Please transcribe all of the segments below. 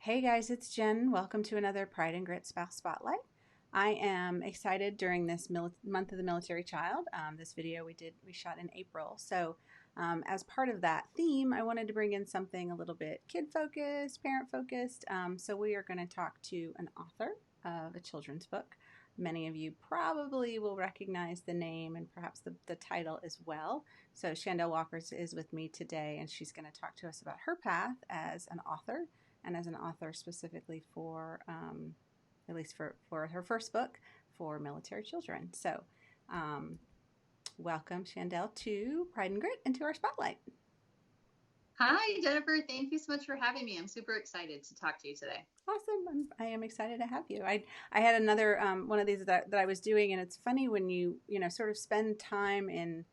Hey guys, it's Jen. Welcome to another Pride and Grit Spouse Spotlight. I am excited during this month of the military child. This video we shot in April. So, as part of that theme, I wanted to bring in something a little bit kid focused, parent focused. So we are going to talk to an author of a children's book. Many of you probably will recognize the name and perhaps the title as well. So Chandelle Walker is with me today, and she's going to talk to us about her path as an author and as an author specifically for, at least for her first book, for military children. So welcome, Chandelle, to Pride and Grit and to our spotlight. Hi, Jennifer. Thank you so much for having me. I'm super excited to talk to you today. Awesome. I am excited to have you. I had another one of these that I was doing, and it's funny when you sort of spend time in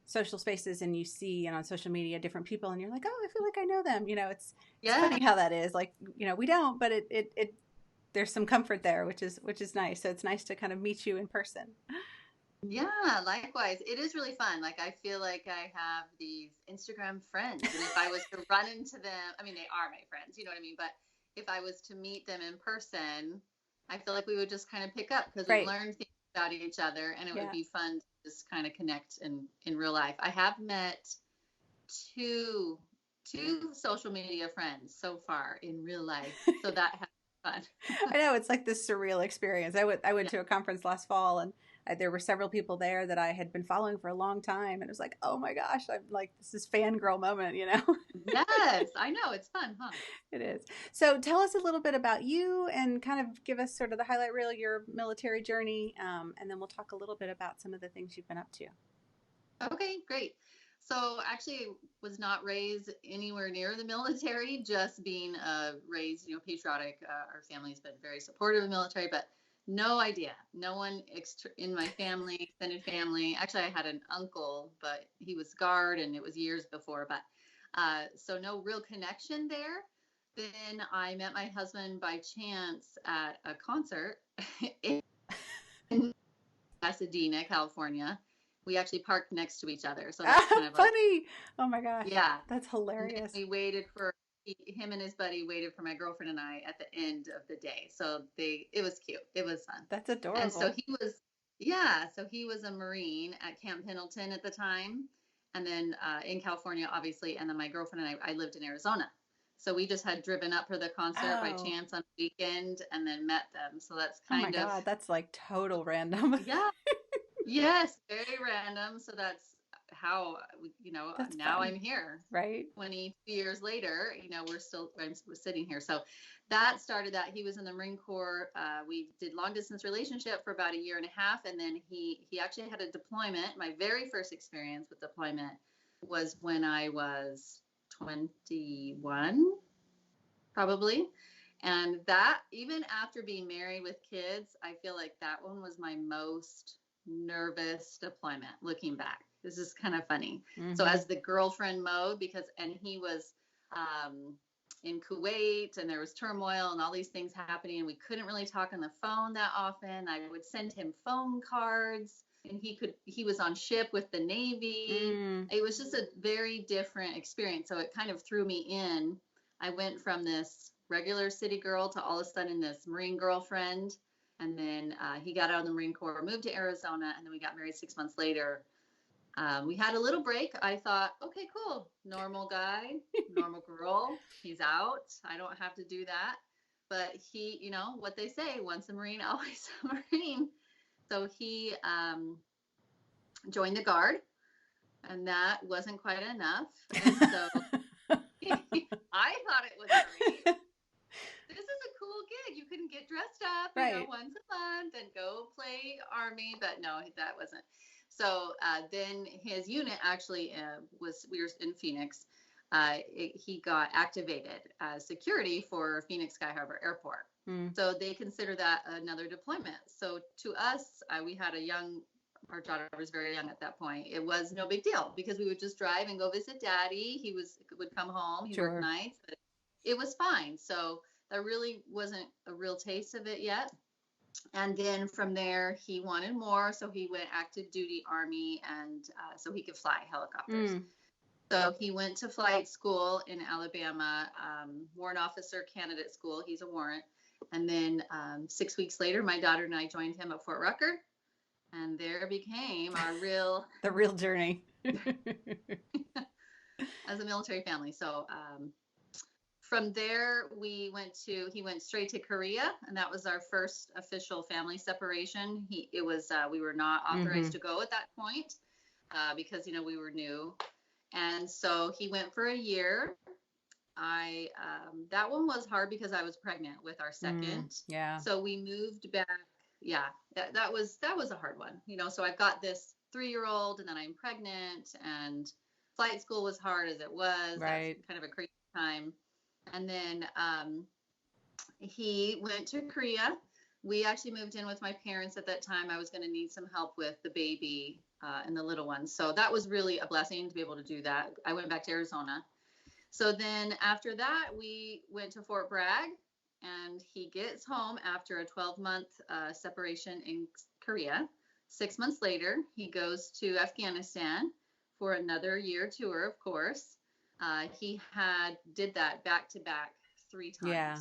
social spaces and you see on social media different people and you're like, oh, I feel like I know them. It's Yeah, funny how that is. Like, we don't, but it there's some comfort there, which is nice. So it's nice to kind of meet you in person. yeah, likewise. It is really fun. Like, I feel like I have these Instagram friends, and if I was to run into them, I mean, they are my friends, you know what I mean? But if I was to meet them in person, I feel like we would just kind of pick up because we Right. learn things about each other, and it would Yeah. be fun to just kind of connect in real life. I have met two two social media friends so far in real life, so that has been fun. I know it's like this surreal experience. I went to a conference last fall, and there were several people there that I had been following for a long time, and it was like, oh my gosh, I'm like, this is fangirl moment. Yes, I know. It's fun, huh? It is. So tell us a little bit about you and kind of give us sort of the highlight reel of your military journey, and then we'll talk a little bit about some of the things you've been up to. Okay, great. So actually was not raised anywhere near the military, just being raised, patriotic. Our family's been very supportive of the military, but no idea. No one in my family, extended family. Actually, I had an uncle, but he was guard and it was years before, but so no real connection there. Then I met my husband by chance at a concert in Pasadena, California. We actually parked next to each other, so that's kind of a Funny. Oh my gosh, yeah. that's And then hilarious. we waited for him and his buddy waited for my girlfriend and I at the end of the day. So it was cute. It was fun. That's And so adorable. he was a Marine at Camp Pendleton at the time, and then in California, obviously. And then my girlfriend and I lived in Arizona. So we just had driven up for the concert by Oh, chance on the weekend and then met them. So that's oh my kind of, God, that's like total random. yeah, yes, very random. So that's how, That's now fun, I'm here. right? 22 years later, we're sitting here. So that started that. He was in the Marine Corps. We did long distance relationship for about a year and a half. And then he actually had a deployment. My very first experience with deployment was when I was 21, probably. And that, even after being married with kids, I feel like that one was my most nervous deployment looking back. This is kind of funny. So, Mm-hmm. as the girlfriend mode, and he was um, in Kuwait and there was turmoil and all these things happening, and we couldn't really talk on the phone that often. I would send him phone cards and he was on ship with the Navy. Mm. It was just a very different experience. So, it kind of threw me in. I went from this regular city girl to all of a sudden this Marine girlfriend. And then he got out of the Marine Corps, moved to Arizona, and then we got married 6 months later. We had a little break. I thought, okay, cool. Normal guy, normal girl. He's out. I don't have to do that. But he, what they say, once a Marine, always a Marine. So he joined the Guard, and that wasn't quite enough. And so I thought it was great. This is a cool gig. You can get dressed up, Right. once a month and go play Army. But no, that wasn't. So then his unit actually we were in Phoenix. He got activated as security for Phoenix Sky Harbor Airport. Mm. So they consider that another deployment. So to us, we had our daughter was very young at that point. It was no big deal because we would just drive and go visit daddy. Would come home. He worked Sure. nights, but it was fine. So that really wasn't a real taste of it yet. And then from there, he wanted more. So he went active duty Army and so he could fly helicopters. Mm. So he went to flight school in Alabama, warrant officer candidate school. He's a warrant. And then 6 weeks later, my daughter and I joined him at Fort Rucker, and there became our real The real journey. as a military family. So from there, he went straight to Korea, and that was our first official family separation. We were not authorized to go at that point because we were new, and so he went for a year. That one was hard because I was pregnant with our second. Yeah. So we moved back. Yeah, that was a hard one. So I've got this 3-year-old, and then I'm pregnant, and flight school was hard as it was. Right. That was kind of a crazy time. And then he went to Korea. We actually moved in with my parents at that time. I was going to need some help with the baby and the little one. So that was really a blessing to be able to do that. I went back to Arizona. So then after that, we went to Fort Bragg, and he gets home after a 12-month separation in Korea. 6 months later, he goes to Afghanistan for another year tour, of course. He did that back to back 3 times. Yeah.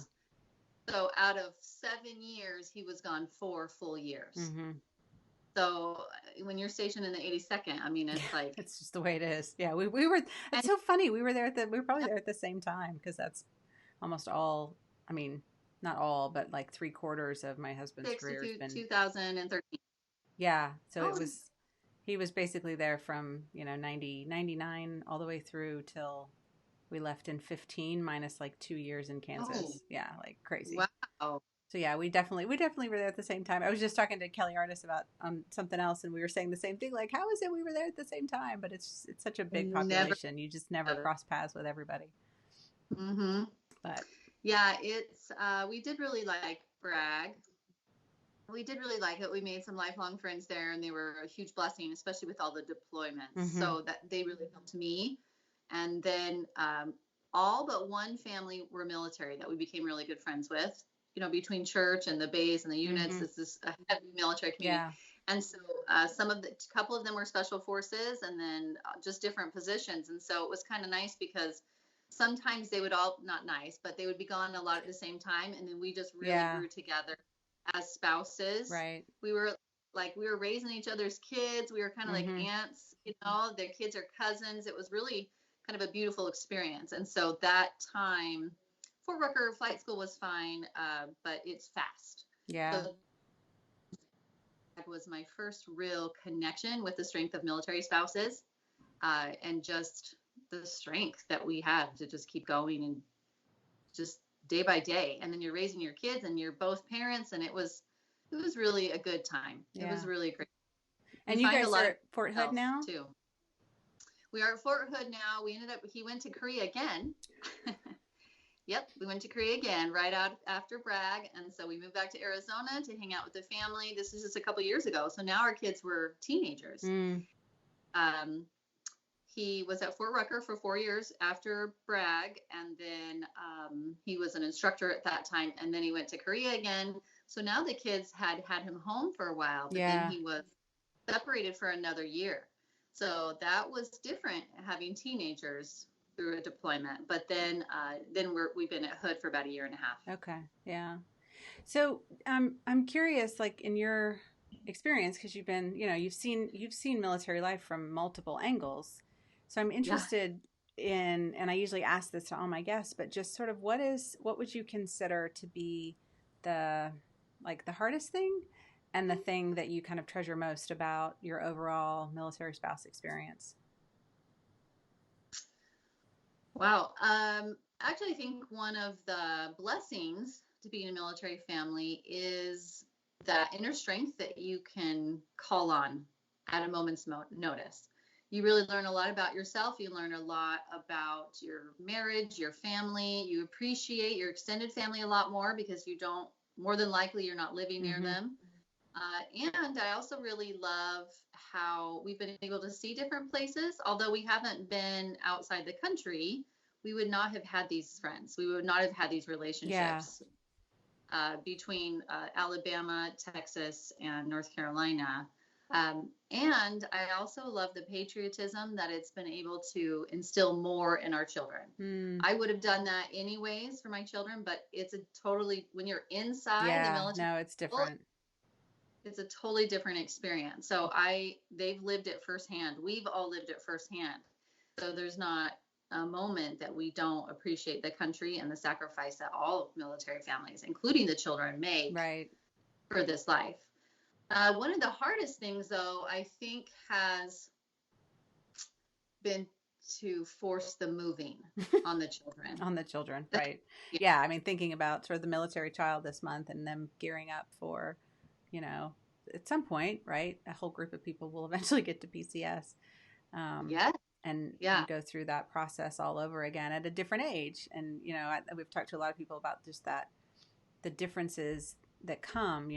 So out of 7 years, he was gone 4 full years. So when you're stationed in the 82nd, I mean, it's like it's just the way it is. Yeah, we were. It's so funny. We were probably there at the same time, because that's almost all. I mean, not all, but like 3/4 of my husband's career has been 2013. Yeah, so he was basically there from 99 all the way through till we left in 15, minus like 2 years in Kansas. Yeah, like crazy. Wow. So yeah, we definitely were there at the same time. I was just talking to Kelly Artis about something else, and we were saying the same thing. Like, how is it we were there at the same time? But it's such a big population. You just never cross paths with everybody. But yeah, we did really like Bragg. We did really like it. We made some lifelong friends there, and they were a huge blessing, especially with all the deployments. So that they really helped me. And then all but one family were military that we became really good friends with. Between church and the base and the units, this is a heavy military community. Yeah. And so couple of them were special forces, and then just different positions. And so it was kind of nice because sometimes they would not nice, but they would be gone a lot at the same time. And then we just really grew together as spouses. Right. We were raising each other's kids. We were kind of like aunts, their kids are cousins. It was really kind of a beautiful experience. And so that time, Fort Rucker flight school was fine, but it's fast. Yeah. So that was my first real connection with the strength of military spouses, and just the strength that we have to just keep going and just day by day. And then you're raising your kids, and you're both parents, and it was really a good time. Yeah. It was really great. And you guys are at Fort Hood now? Too. We are at Fort Hood now. He went to Korea again. Yep, we went to Korea again right out after Bragg, and so we moved back to Arizona to hang out with the family. This is just a couple years ago, so now our kids were teenagers. He was at Fort Rucker for 4 years after Bragg, and then he was an instructor at that time, and then he went to Korea again. So now the kids had him home for a while, but then he was separated for another year. So that was different, having teenagers through a deployment. But then we've been at Hood for about a year and a half. Okay, yeah. So I'm curious, like in your experience, because you've seen military life from multiple angles. So I'm interested in, and I usually ask this to all my guests, but just sort of what would you consider to be the hardest thing, and the thing that you kind of treasure most about your overall military spouse experience? Wow. Actually, I think one of the blessings to be in a military family is that inner strength that you can call on at a moment's notice. You really learn a lot about yourself. You learn a lot about your marriage, your family. You appreciate your extended family a lot more because more than likely, you're not living near them. And I also really love how we've been able to see different places. Although we haven't been outside the country, we would not have had these friends. We would not have had these relationships between Alabama, Texas, and North Carolina. And I also love the patriotism that it's been able to instill more in our children. Mm, I would have done that anyways for my children, but it's a totally, when you're inside the yeah, military, no, it's different. it's a totally different experience. So they've lived it firsthand. We've all lived it firsthand. So there's not a moment that we don't appreciate the country and the sacrifice that all military families, including the children, make Right. for this life. One of the hardest things, though, I think has been to force the moving on the children. On the children, right. Yeah, I mean, thinking about sort of the military child this month and them gearing up for, you know, at some point, right, a whole group of people will eventually get to PCS, um, Yeah, and yeah, go through that process all over again at a different age. And we've talked to a lot of people about just that, the differences that come.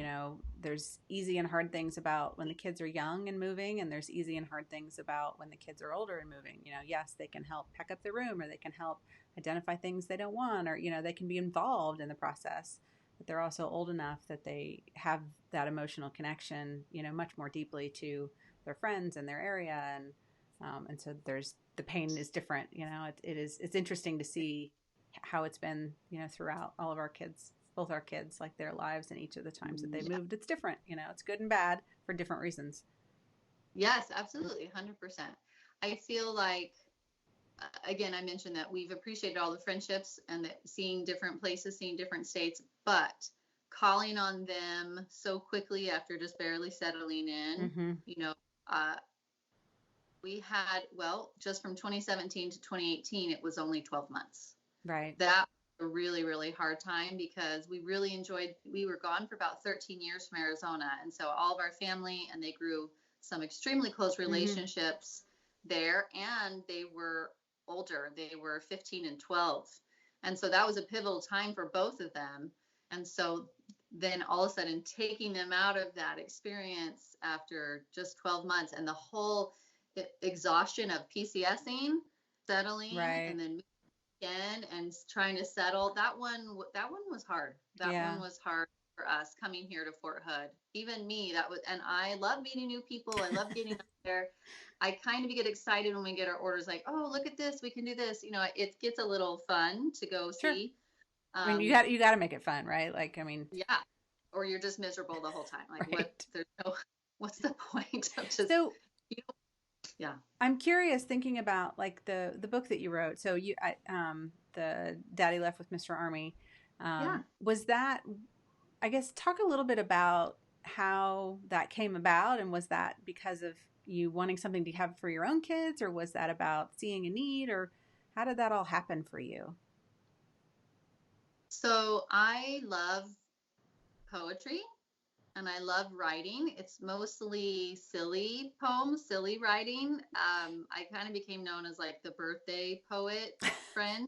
There's easy and hard things about when the kids are young and moving, and there's easy and hard things about when the kids are older and moving. Yes, they can help pack up the room, or they can help identify things they don't want, or they can be involved in the process, but they're also old enough that they have that emotional connection, much more deeply to their friends and their area. And so there's the pain is different. It's interesting to see how it's been, throughout all of our kids, both our kids, like their lives and each of the times that they yeah. moved. It's different. It's good and bad for different reasons. Yes, absolutely, 100%. I feel like, again, I mentioned that we've appreciated all the friendships and that seeing different places, seeing different states, but calling on them so quickly after just barely settling in, Mm-hmm. you know, uh, we had, well, just from 2017 to 2018, it was only 12 months. Right. That was a really, really hard time because we really enjoyed, we were gone for about 13 years from Arizona. And so all of our family, and they grew some extremely close Mm-hmm. relationships there, and they were older. They were 15 and 12. And so that was a pivotal time for both of them. And so then all of a sudden taking them out of that experience after just 12 months and the whole exhaustion of PCSing, settling, Right. and then again and trying to settle, that one was hard. That Yeah. one was hard for us coming here to Fort Hood. Even me, that was, and I love meeting new people. I love getting up there. I kind of get excited when we get our orders, like, oh, look at this, we can do this. It gets a little fun to go Sure. see. I mean, um you got to make it fun, right? Like, I mean, yeah, or you're just miserable the whole time, like, what, right. there's no, what's the point of just, So you know, yeah. I'm curious, thinking about like the book that you wrote. So the Daddy Left with Mr. Army, Yeah. was that, I guess, talk a little bit about how that came about, and was that because of you wanting something to have for your own kids, or was that about seeing a need, or how did that all happen for you? So I love poetry and I love writing. It's mostly silly poems, silly writing. I kind of became known as like the birthday poet friend.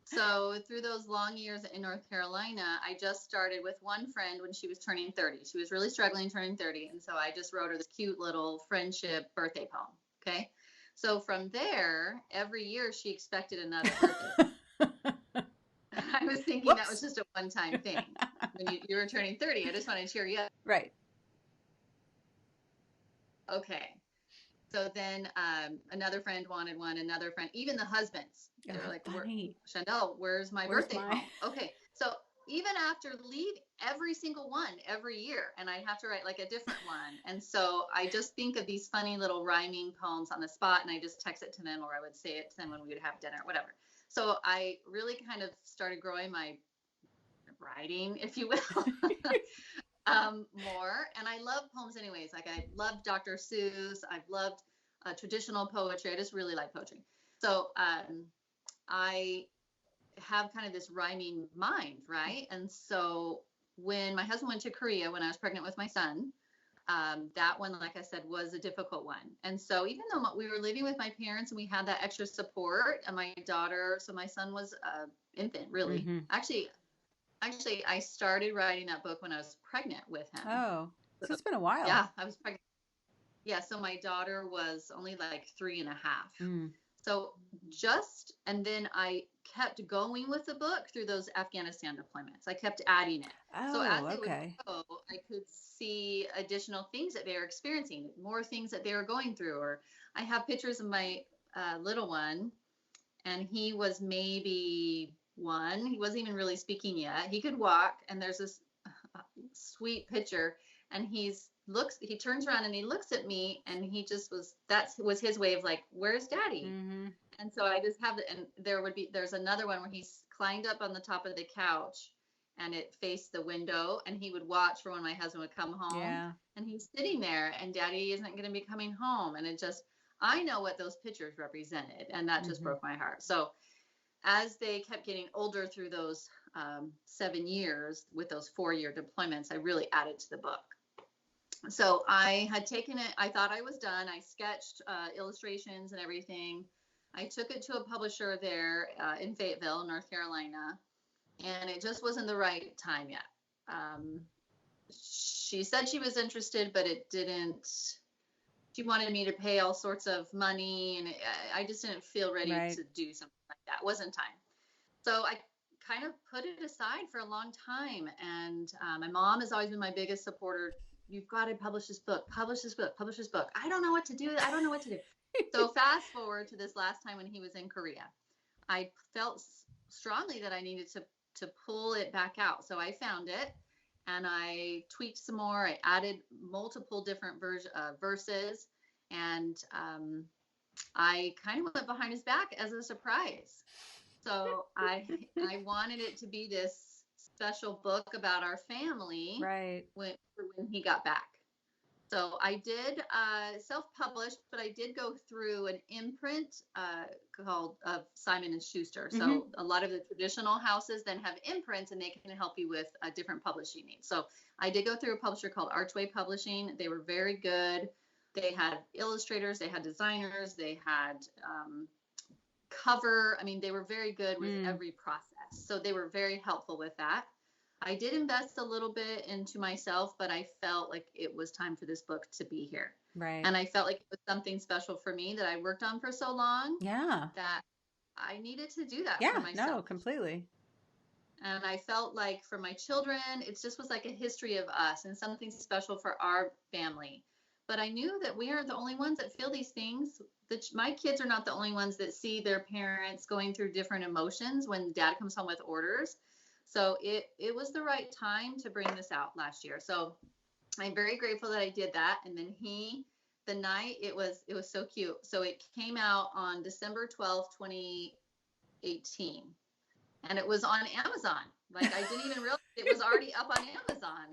So through those long years in North Carolina, I just started with one friend when she was turning 30. She was really struggling turning 30. And so I just wrote her this cute little friendship birthday poem. Okay. So from there, every year she expected another birthday. I was thinking that was Whoops. just a one-time thing. When you were turning 30, I just want to cheer you up. Right. Okay. So then another friend wanted one, another friend, even the husbands. They were Oh, like, funny. Chandelle, where's my Where's birthday my poem? Okay. So even after leave every single one every year, and I'd have to write like a different one. And so I just think of these funny little rhyming poems on the spot, and I just text it to them, or I would say it to them when we would have dinner, whatever. So I really kind of started growing my writing, if you will, more. And I love poems anyways. Like I loved Dr. Seuss. I've loved traditional poetry. I just really like poetry. So I have kind of this rhyming mind, right? And so when my husband went to Korea when I was pregnant with my son, that one, like I said, was a difficult one. And so even though we were living with my parents and we had that extra support, and my daughter, so my son was infant, really. Mm-hmm. Actually, I started writing that book when I was pregnant with him. Oh, so So, it's been a while. yeah, I was pregnant. Yeah, so my daughter was only like 3.5. Mm. So and then I kept going with the book through those Afghanistan deployments. I kept adding it. So as Oh, they would okay. go, I could see additional things that they were experiencing, more things that they were going through. Or I have pictures of my little one, and he was maybe one. He wasn't even really speaking yet. He could walk, and there's this sweet picture, and he turns around and he looks at me, and he just that was his way of like, where's daddy? Mm-hmm. And so I just have it. And there's another one where he's climbed up on the top of the couch, and it faced the window, and he would watch for when my husband would come home. Yeah. And he's sitting there, and daddy isn't going to be coming home. And I know what those pictures represented, and that just Mm-hmm. broke my heart. So as they kept getting older through those 7 years with those 4-year deployments, I really added to the book. So I had taken it. I thought I was done. I sketched illustrations and everything. I took it to a publisher there in Fayetteville, North Carolina, and it just wasn't the right time yet. She said she was interested, but it didn't. She wanted me to pay all sorts of money, and I just didn't feel ready Right. to do something like that. It wasn't time. So I kind of put it aside for a long time. And my mom has always been my biggest supporter. You've got to publish this book, publish this book, publish this book. I don't know what to do. I don't know what to do. So fast forward to this last time when he was in Korea. I felt strongly that I needed to pull it back out. So I found it, and I tweaked some more. I added multiple different verses, and I kind of went behind his back as a surprise. So I wanted it to be this special book about our family Right. when he got back. So I did self-published, but I did go through an imprint called Simon and Schuster. So Mm-hmm. a lot of the traditional houses then have imprints, and they can help you with different publishing needs. So I did go through a publisher called Archway Publishing. They were very good. They had illustrators, they had designers, they had cover. I mean, they were very good with every process. So they were very helpful with that. I did invest a little bit into myself, but I felt like it was time for this book to be here. Right. And I felt like it was something special for me that I worked on for so long Yeah. that I needed to do that for Yeah. myself. No, completely. And I felt like for my children, it just was like a history of us and something special for our family. But I knew that we aren't the only ones that feel these things. That my kids are not the only ones that see their parents going through different emotions when dad comes home with orders. So it was the right time to bring this out last year. So I'm very grateful that I did that. And then the night it was so cute. So it came out on December 12th, 2018. And it was on Amazon. Like I didn't even realize it was already up on Amazon.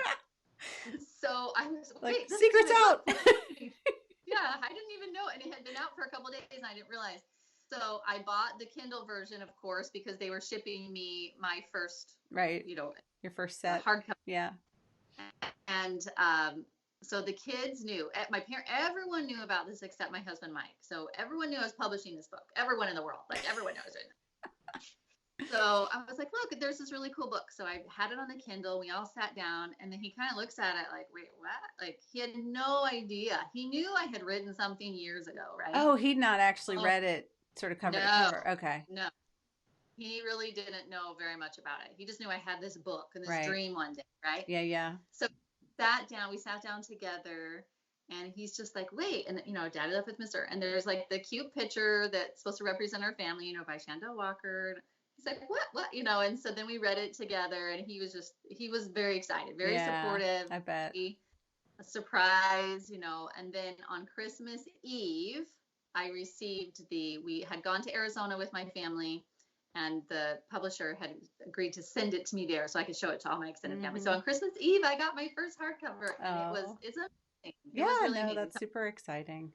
So I was like, wait, this secrets out. Yeah, I didn't even know. And it had been out for a couple of days and I didn't realize. So I bought the Kindle version, of course, because they were shipping me my first, right. Your first set. Hardcover. Yeah. And so the kids knew. Everyone knew about this except my husband, Mike. So everyone knew I was publishing this book. Everyone in the world, like everyone knows it. So I was like, look, there's this really cool book. So I had it on the Kindle. We all sat down, and then he kind of looks at it like, wait, what? Like he had no idea. He knew I had written something years ago, right? Oh, he'd not actually read it sort of cover to cover. Okay. No. He really didn't know very much about it. He just knew I had this book and this dream one day, right? Yeah, yeah. So we sat down together, and he's just like, wait, and Daddy left with Mr. And there's like the cute picture that's supposed to represent our family, by Chandelle Walker. He's like, what, and so then we read it together, and he was very excited, very supportive. I bet. A surprise, and then on Christmas Eve, I received we had gone to Arizona with my family, and the publisher had agreed to send it to me there so I could show it to all my extended family. So on Christmas Eve, I got my first hardcover, and it's amazing. Yeah, was really amazing. That's super exciting.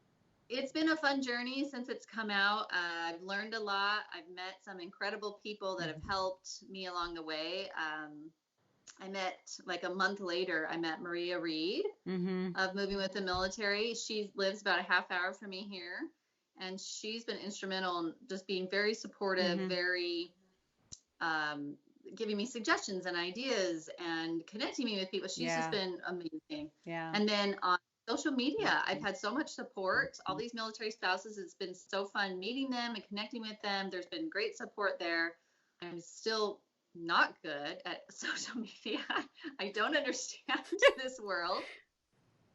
It's been a fun journey since it's come out. I've learned a lot. I've met some incredible people that have helped me along the way. I met, like a month later, I met Maria Reed of Moving with the Military. She lives about a half hour from me here. And she's been instrumental in just being very supportive, very giving me suggestions and ideas and connecting me with people. She's just been amazing. Yeah. And then on social media. I've had so much support. All these military spouses, it's been so fun meeting them and connecting with them. There's been great support there. I'm still not good at social media. I don't understand this world,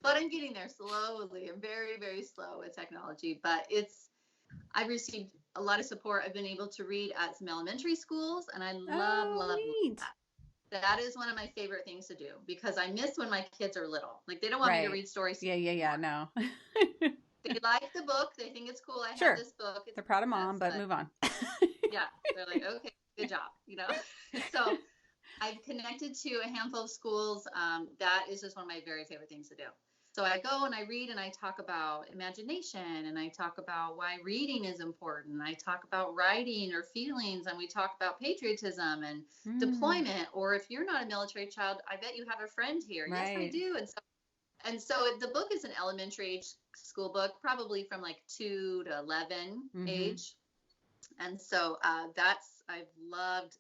but I'm getting there slowly. I'm very, very slow with technology, but I've received a lot of support. I've been able to read at some elementary schools, and I love, Oh, love neat. that. That is one of my favorite things to do because I miss when my kids are little. Like they don't want me to Right. read stories Yeah, yeah, yeah. anymore. No. They like the book. They think it's cool. I have Sure. this book. It's They're proud of this, mom, but but move on. yeah, they're like, okay, good job, So I've connected to a handful of schools. That is just one of my very favorite things to do. So I go and I read and I talk about imagination and I talk about why reading is important. I talk about writing or feelings and we talk about patriotism and Mm, deployment. Or if you're not a military child, I bet you have a friend here. Yes, I right. do. And so the book is an elementary age school book, probably from like 2 to 11 Mm-hmm. age. And so I've loved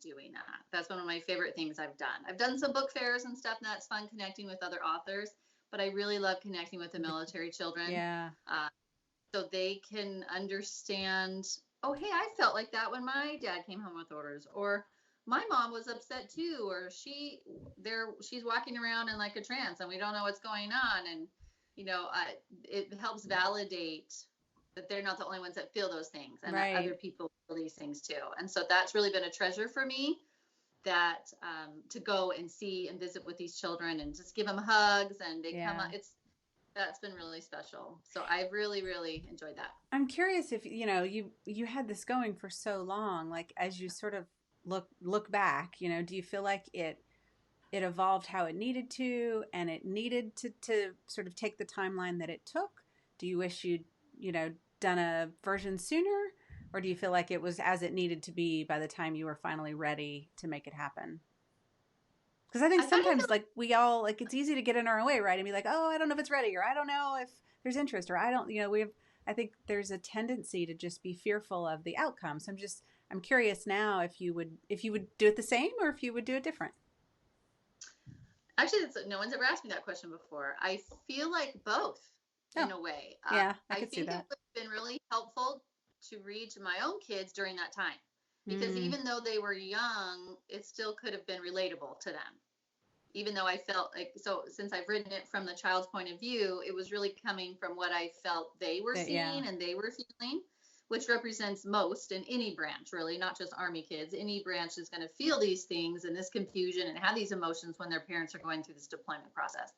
doing that. That's one of my favorite things I've done. I've done some book fairs and stuff, and that's fun connecting with other authors. But I really love connecting with the military children, Yeah. uh, so they can understand. Oh, hey, I felt like that when my dad came home with orders, or my mom was upset too, or she's walking around in like a trance, and we don't know what's going on, and it helps validate that they're not the only ones that feel those things and that other Right. people feel these things too. And so that's really been a treasure for me that to go and see and visit with these children and just give them hugs and they come Yeah. up. That's been really special. So I've really, really enjoyed that. I'm curious if you had this going for so long, like as you sort of look back, do you feel like it evolved how it needed to and it needed to sort of take the timeline that it took? Do you wish you'd, done a version sooner? Or do you feel like it was as it needed to be by the time you were finally ready to make it happen? Because I think I kind of sometimes, like, we all, like, it's easy to get in our own way, right? And be like, oh, I don't know if it's ready, or I don't know if there's interest, or I don't, I think there's a tendency to just be fearful of the outcome. So I'm curious now if you would do it the same or if you would do it different. actually, no one's ever asked me that question before. I feel like both Oh, in a way. yeah, I I could see think it that. would have been really helpful to read to my own kids during that time because Mm, even though they were young, it still could have been relatable to them. Even though I felt like, so since I've written it from the child's point of view, it was really coming from what I felt they were yeah, seeing and they were feeling, which represents most in any branch, really, not just Army kids. Any branch is going to feel these things and this confusion and have these emotions when their parents are going through this deployment process.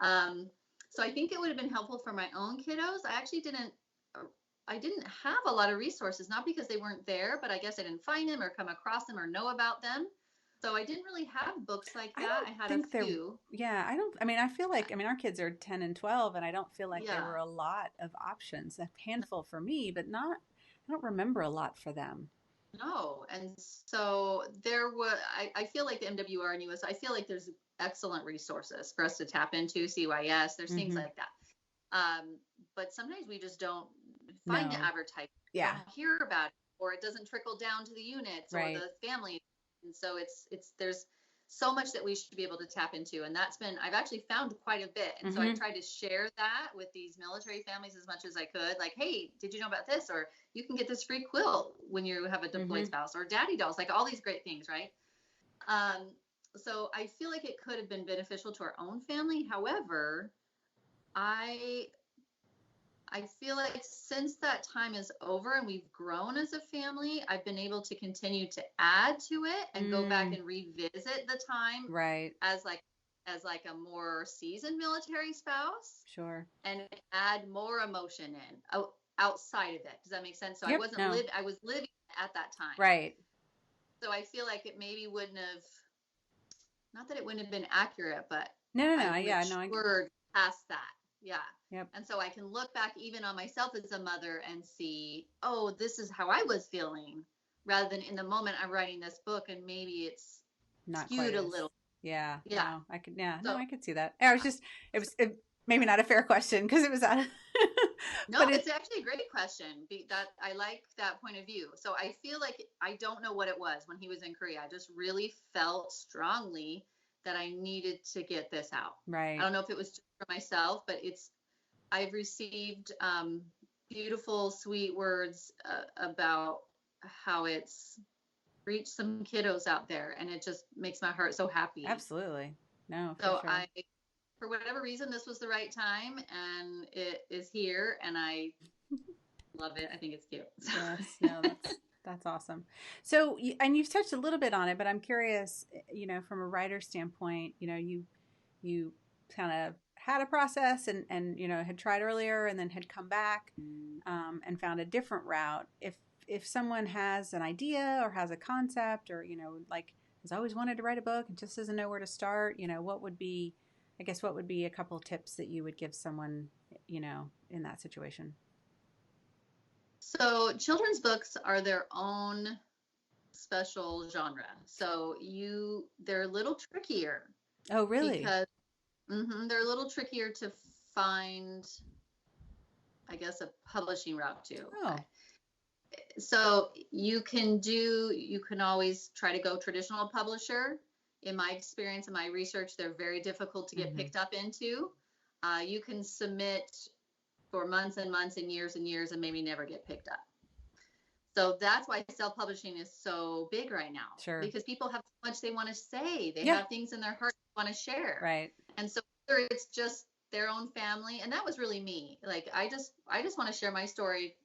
Um, so I think it would have been helpful for my own kiddos. I didn't have a lot of resources, not because they weren't there, but I guess I didn't find them or come across them or know about them. So I didn't really have books like I that. don't I had a think there. few. Yeah, I don't. I mean, I feel like our kids are 10 and 12, and I don't feel like there Yeah, were a lot of options. A handful for me, but not. I don't remember a lot for them. no. And so there was, I feel like the MWR and US, I feel like there's excellent resources for us to tap into, CYS, there's things Mm-hmm. like that. Um, but sometimes we just don't find the No. advertising, don't Yeah. hear about it, or it doesn't trickle down to the units or Right. the family. And so there's so much that we should be able to tap into. And I've actually found quite a bit. And so I Mm-hmm. tried to share that with these military families as much as I could. Like, hey, did you know about this? Or you can get this free quilt when you have a deployed Mm-hmm. spouse, or daddy dolls, like all these great things, right? Um, so I feel like it could have been beneficial to our own family. However, I I feel like since that time is over and we've grown as a family, I've been able to continue to add to it and go back Mm, and revisit the time right. as like a more seasoned military spouse Sure. and add more emotion outside of it. Does that make sense? So Yep. No. I was living at that time. Right. So I feel like it maybe wouldn't have, not that it wouldn't have been accurate, but No. No. No. I've Yeah. No. matured past that. Yeah. Yep. And so I can look back even on myself as a mother and see, oh, this is how I was feeling, rather than in the moment I'm writing this book and maybe it's Not quite skewed a as. little. Yeah. Yeah. No. I could. Yeah. No. So I could see that. I was just. It was maybe not a fair question because it was out of. no, but it's it. actually a great question. That I like that point of view. So I feel like I don't know what it was when he was in Korea. I just really felt strongly that I needed to get this out. I Right. don't know if it was just for myself, but I've received beautiful, sweet words about how it's reached some kiddos out there, and it just makes my heart so happy. Absolutely. No, for So sure. for whatever reason, this was the right time, and it is here, and I love it. I think it's cute. So. Yes, no, that's awesome. So, and you've touched a little bit on it, but I'm curious, from a writer standpoint, you kind of had a process and had tried earlier and then had come back and found a different route. If someone has an idea or has a concept or like has always wanted to write a book and just doesn't know where to start, what would be, I guess, what would be a couple of tips that you would give someone, in that situation? So children's books are their own special genre. So they're a little trickier Oh, really? because they're a little trickier to find, I guess, a publishing route to. Oh, So you can always try to go traditional publisher. In my experience and my research, they're very difficult to get mm-hmm. picked up into. You can submit for months and months and years and maybe never get picked up. So that's why self-publishing is so big right now. Sure. Because people have so much they want to say. They Yeah. have things in their heart they want to share. Right. And so whether it's just their own family, and that was really me. Like I just want to share my story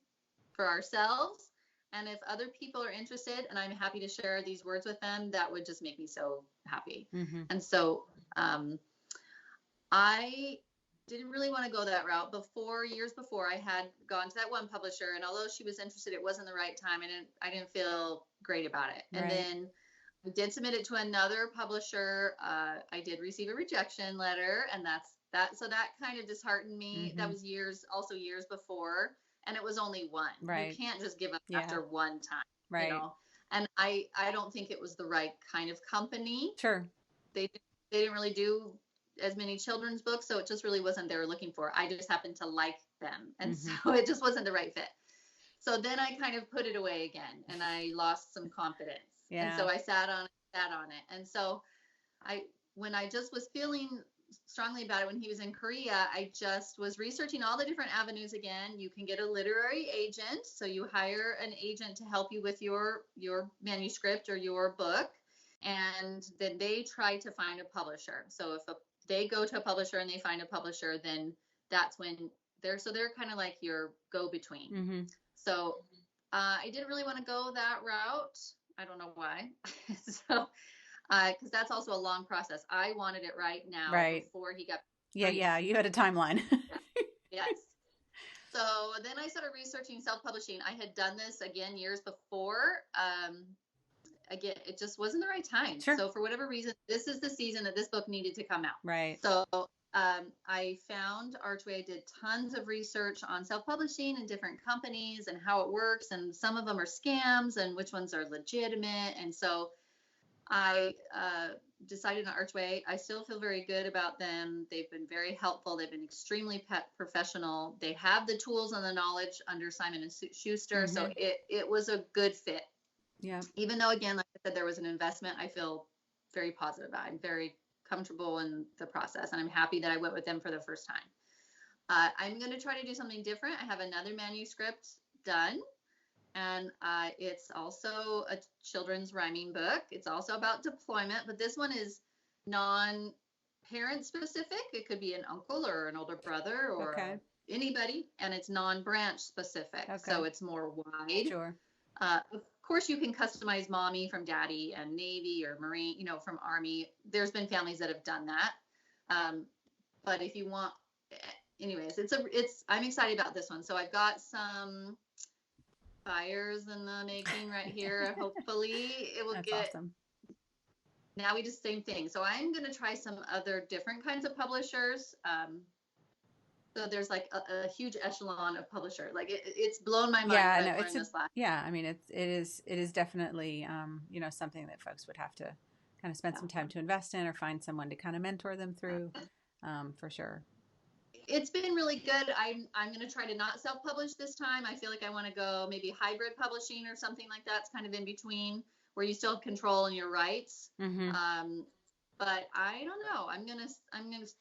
for ourselves. And if other people are interested and I'm happy to share these words with them, that would just make me so happy. Mm-hmm. And so I didn't really want to go that route years before I had gone to that one publisher. And although she was interested, it wasn't the right time. I didn't feel great about it. Right. And then I did submit it to another publisher. I did receive a rejection letter, and so that kind of disheartened me. Mm-hmm. That was years before. And it was only one. Right. You can't just give up after one time. Right. And I don't think it was the right kind of company. Sure. They didn't really do as many children's books, so it just really wasn't they were looking for. I just happened to like them, and so it just wasn't the right fit. So then I kind of put it away again, and I lost some confidence. Yeah. And so I sat on it. And so when I just was feeling strongly about it when he was in Korea, I just was researching all the different avenues again. You can get a literary agent. So you hire an agent to help you with your manuscript or your book. And then they try to find a publisher. So if they go to a publisher and they find a publisher, then that's when they're kind of like your go-between. Mm-hmm. So I didn't really want to go that route. I don't know why. So because that's also a long process. I wanted it right now before he got. Yeah. You had a timeline. Yes. So then I started researching self-publishing. I had done this again years before. Again, it just wasn't the right time. Sure. So for whatever reason, this is the season that this book needed to come out. Right. So I found Archway. I did tons of research on self-publishing and different companies and how it works. And some of them are scams and which ones are legitimate. And so I decided on Archway. I still feel very good about them. They've been very helpful. They've been extremely professional. They have the tools and the knowledge under Simon & Schuster. Mm-hmm. So it was a good fit. Yeah. Even though, again, like I said, there was an investment, I feel very positive about it. I'm very comfortable in the process, and I'm happy that I went with them for the first time. I'm going to try to do something different. I have another manuscript done, and it's also a children's rhyming book. It's also about deployment, but this one is non-parent specific. It could be an uncle or an older brother or anybody, and it's non-branch specific. Okay. So it's more wide. Sure. Of course, you can customize mommy from daddy and Navy or Marine, from Army. There's been families that have done that. But if you want, anyways, I'm excited about this one. So I've got some fires in the making right here. Hopefully it will get. Awesome. Now we just same thing. So I'm going to try some other different kinds of publishers. So there's like a huge echelon of publisher. Like it's blown my mind. Yeah, no, yeah. I mean, it is definitely, something that folks would have to kind of spend some time to invest in or find someone to kind of mentor them through, for sure. It's been really good. I'm going to try to not self-publish this time. I feel like I want to go maybe hybrid publishing or something like that. It's kind of in between where you still have control in your rights. Mm-hmm. But I don't know. I'm gonna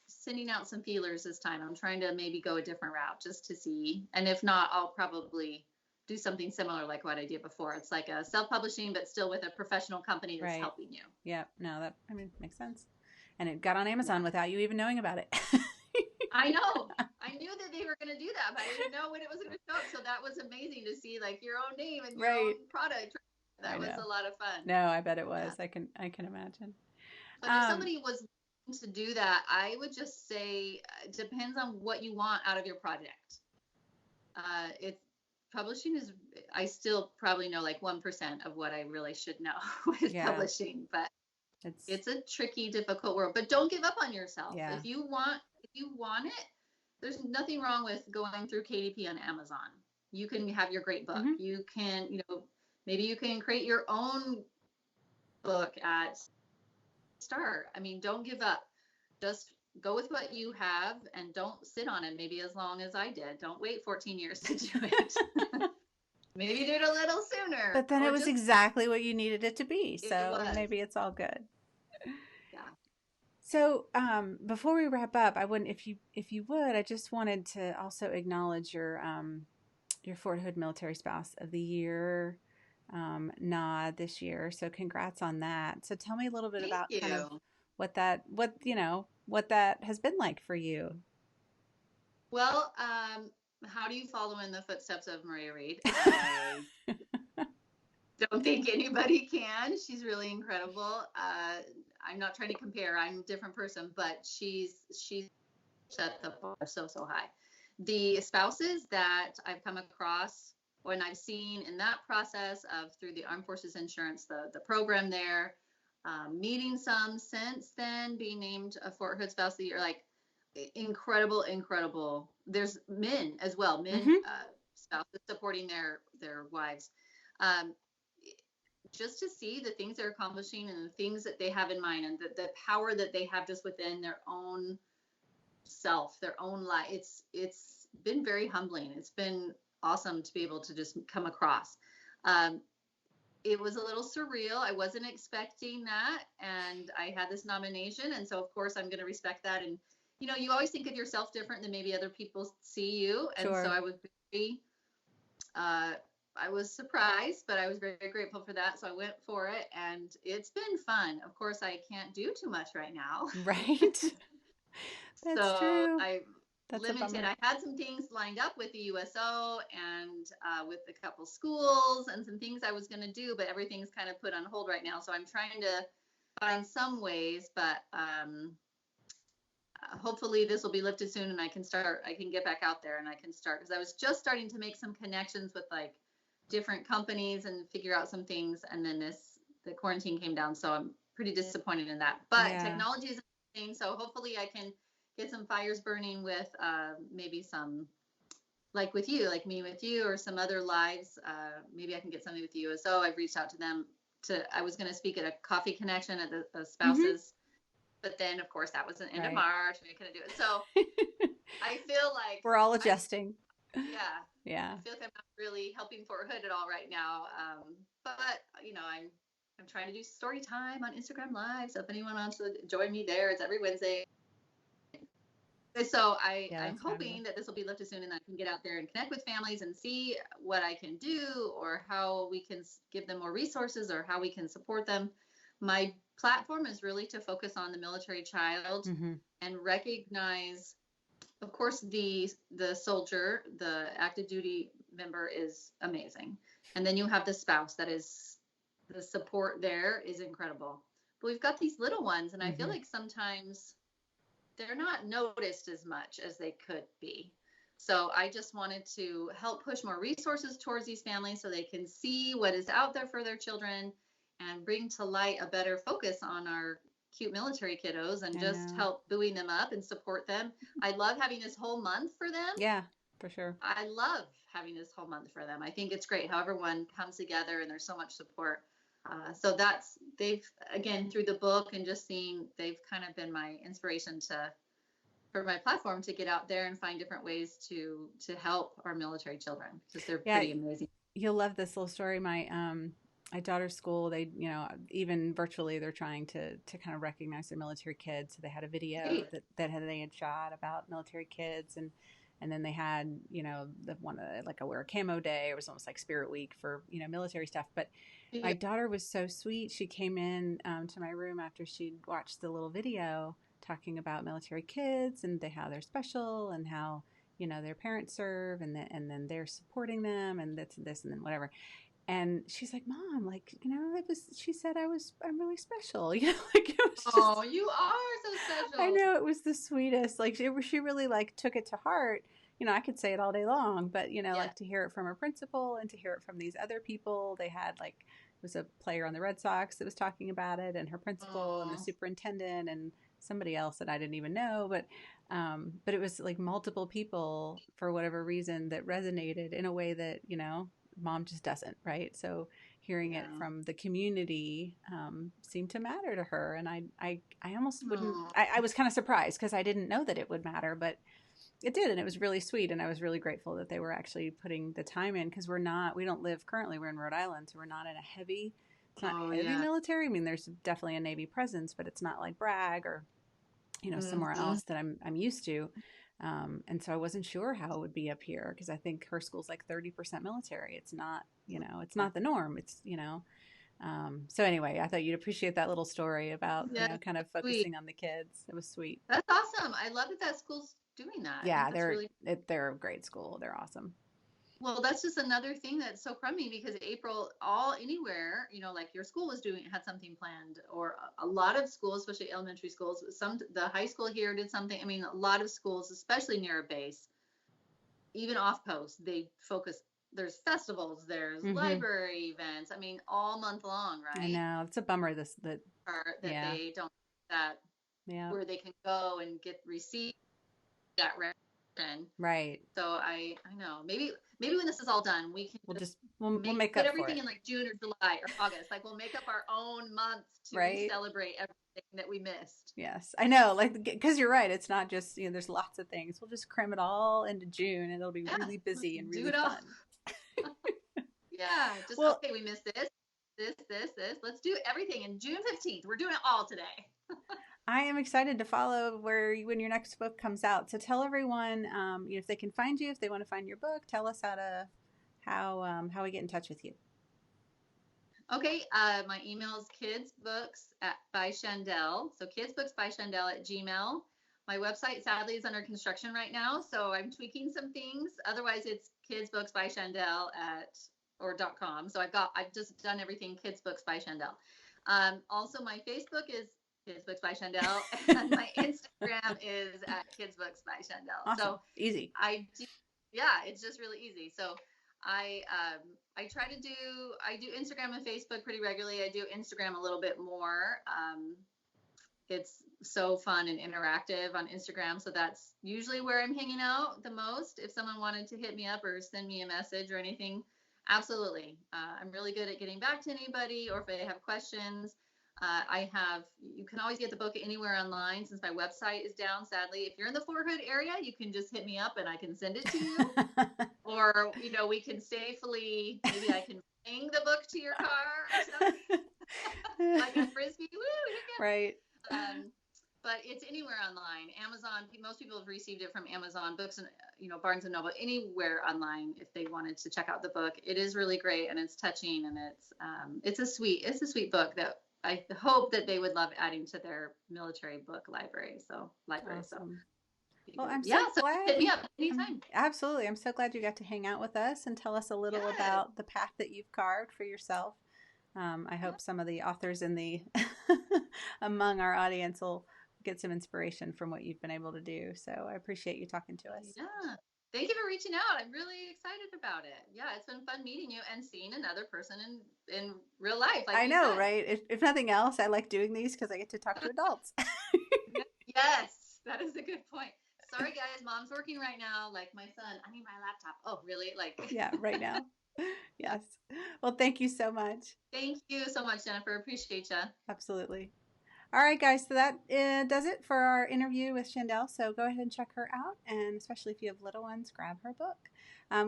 sending out some feelers this time. I'm trying to maybe go a different route just to see. And if not, I'll probably do something similar like what I did before. It's like a self-publishing, but still with a professional company that's Right. helping you. Yep. No, that, I mean, makes sense. And it got on Yeah. Amazon without you even knowing about it. I know. I knew that they were going to do that, but I didn't know when it was going to show up. So that was amazing to see like your own name and your Right. own product. I That was know. a lot of fun. No, I bet it Yeah. was. I can imagine. But if Um, somebody was to do that, I would just say it depends on what you want out of your project. It's publishing is, I still probably know like 1% of what I really should know with yeah, publishing, but it's, it's a tricky, difficult world. But don't give up on yourself. yeah. If you want it, there's nothing wrong with going through KDP on Amazon. You can have your great book. Hmm. You can, maybe you can create your own book at start. I mean, don't give up. Just go with what you have and don't sit on it maybe as long as I did. Don't wait 14 years to do it. Maybe do it a little sooner But then it or was just exactly what you needed it to be. it So was. maybe it's all good. Yeah. So, before we wrap up, I wouldn't, if you would, I just wanted to also acknowledge your Fort Hood Military Spouse of the Year nod this year. So, congrats on that. So, tell me a little bit Thank about kind of you. what that has been like for you. Well, how do you follow in the footsteps of Maria Reed? I don't think anybody can. She's really incredible. I'm not trying to compare. I'm a different person, but she's set the bar so high. The spouses that I've come across when I've seen in that process of through the Armed Forces Insurance, the program there, meeting some since then, being named a Fort Hood Spouse of the Year, like incredible, incredible. There's men as well, men Hmm. spouses supporting their wives. Um, just to see the things they're accomplishing and the things that they have in mind and the power that they have just within their own self, their own life. It's been very humbling. It's been awesome to be able to just come across. Um, it was a little surreal. I wasn't expecting that, and I had this nomination, and so of course I'm going to respect that. And you always think of yourself different than maybe other people see you, and so Sure. I was very uh, I was surprised, but I was very, very grateful for that. So I went for it, and it's been fun. Of course, I can't do too much right now. Right. That's So true. I That's a limited. bummer. I had some things lined up with the USO and with a couple schools and some things I was going to do, but everything's kind of put on hold right now. So I'm trying to find some ways, but hopefully this will be lifted soon and I can start. I can get back out there and I can start because I was just starting to make some connections with like different companies and figure out some things, and then the quarantine came down, so I'm pretty disappointed in that. But Yeah. technology is amazing, so hopefully I can get some fires burning with maybe some like with you, like me with you, or some other lives. Maybe I can get something with you. So I've reached out to them. I was going to speak at a coffee connection at the Hmm. spouses, but then of course that was the end of Right. March. We couldn't do it. So I feel like We're all I'm adjusting. yeah, Yeah. I feel like I'm not really helping Fort Hood at all right now. But I'm trying to do story time on Instagram Live. So if anyone wants to join me there, it's every Wednesday. So Yeah, I'm that's fabulous. hoping that this will be lifted soon and I can get out there and connect with families and see what I can do or how we can give them more resources or how we can support them. My platform is really to focus on the military child Hmm. and recognize, of course, the soldier, the active duty member is amazing, and then you have the spouse that is the support there is incredible. But we've got these little ones, and I feel Hmm. like sometimes they're not noticed as much as they could be. So I just wanted to help push more resources towards these families so they can see what is out there for their children and bring to light a better focus on our cute military kiddos and I just know. help buoying them up and support them. I love having this whole month for them. Yeah, for sure. I love having this whole month for them. I think it's great how everyone comes together and there's so much support. So they've, again, through the book and just seeing, they've kind of been my inspiration for my platform to get out there and find different ways to help our military children because they're Yeah, pretty amazing. you'll love this little story. My my daughter's school, they, even virtually, they're trying to kind of recognize their military kids. So they had a video Great. they had shot about military kids, and then they had, the one like a wear a camo day. It was almost like Spirit Week for, military stuff. But my Yeah. daughter was so sweet. She came in to my room after she'd watched the little video talking about military kids and how they're special and how, their parents serve, and then they're supporting them, and this and then whatever. And she's like, Mom, like, she said I'm really special, like it was just, Oh, you are so I special. know, it was the sweetest. Like she really like took it to heart. I could say it all day long, but Yeah. like to hear it from her principal and to hear it from these other people. They had like, it was a player on the Red Sox that was talking about it, and her principal and the Oh, superintendent and somebody else that I didn't even know, but it was like multiple people for whatever reason that resonated in a way that, Mom just doesn't, right? So hearing it yeah. from the community seemed to matter to her, and I almost wouldn't. Oh, I was kind of surprised because I didn't know that it would matter, but it did, and it was really sweet, and I was really grateful that they were actually putting the time in, because we don't live currently. We're in Rhode Island, so we're not in a heavy. It's not oh, heavy yeah. military. I mean, there's definitely a Navy presence, but it's not like Bragg or somewhere Hmm. else that I'm used to. And so I wasn't sure how it would be up here, because I think her school's like 30% military. It's not, it's not the norm. So anyway, I thought you'd appreciate that little story about, Yeah, kind of sweet. focusing on the kids. It was sweet. That's awesome. I love that that school's doing that. I think Yeah, that's really they're a great school. They're awesome. well. That's just another thing that's so crummy because April, all anywhere, like your school was doing had something planned, or a lot of schools, especially elementary schools. The high school here did something. I mean, a lot of schools, especially near a base, even off post, they focus. There's festivals, there's Hmm. library events. I mean, all month long, I right? know, it's a bummer. This that Or that Yeah, they don't that yeah, where they can go and get receive that ration. right. So I know maybe when this is all done, we can just We'll make make put up for everything it, in like June or July or August. Like we'll make up our own month to right? celebrate everything that we missed. Yes, I know. Like, because you're right. It's not just, there's lots of things. We'll just cram it all into June, and it'll be Yeah, really let's busy and do really it all. fun. Yeah, just Well, okay. We missed this. Let's do everything in June 15th. We're doing it all today. I am excited to follow when your next book comes out. So tell everyone, if they can find you, if they want to find your book, tell us how we get in touch with you. Okay, my email is kidsbooks by Chandelle. So kidsbooks by Chandelle at Gmail. My website sadly is under construction right now, so I'm tweaking some things. Otherwise, it's kidsbooks by Chandelle at or .com. So I've just done everything kidsbooks by Chandelle. Also, my Facebook is Kids Books by Chandelle, and my Instagram is at Kids Books by Chandelle. Awesome, So easy. I do, yeah, it's just really easy. So I I try to I do Instagram and Facebook pretty regularly. I do Instagram a little bit more. It's so fun and interactive on Instagram, so that's usually where I'm hanging out the most. If someone wanted to hit me up or send me a message or anything, absolutely. I'm really good at getting back to anybody, or if they have questions. You can always get the book anywhere online since my website is down, sadly. If you're in the Fort Hood area, you can just hit me up and I can send it to you. Or, we can safely, maybe I can bring the book to your car or something, like a frisbee. Woo, Right. um, but it's anywhere online. Amazon. Most people have received it from Amazon Books and Barnes and Noble. Anywhere online, if they wanted to check out the book, it is really great and it's touching and it's a sweet book that I hope that they would love adding to their military book library. So Awesome. be Well, great. I'm Yeah. so So glad hit me up anytime. absolutely. I'm so glad you got to hang out with us and tell us a little Yes. about the path that you've carved for yourself. I Yeah. hope some of the authors in the among our audience will get some inspiration from what you've been able to do. So I appreciate you talking to us. Yeah. Thank you for reaching out. I'm really excited about it. Yeah, it's been fun meeting you and seeing another person in real life, like I you know, said. right? If nothing else, I like doing these because I get to talk to adults. Yes, that is a good point. Sorry, guys, mom's working right now. Like my son, I need my laptop. Oh, really? Like, Yeah, right now. Yes. Well, thank you so much. thank you so much, Jennifer. Appreciate you. Absolutely. All right, guys. So that does it for our interview with Chandelle. So go ahead and check her out. And especially if you have little ones, grab her book.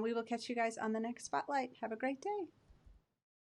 We will catch you guys on the next spotlight. Have a great day.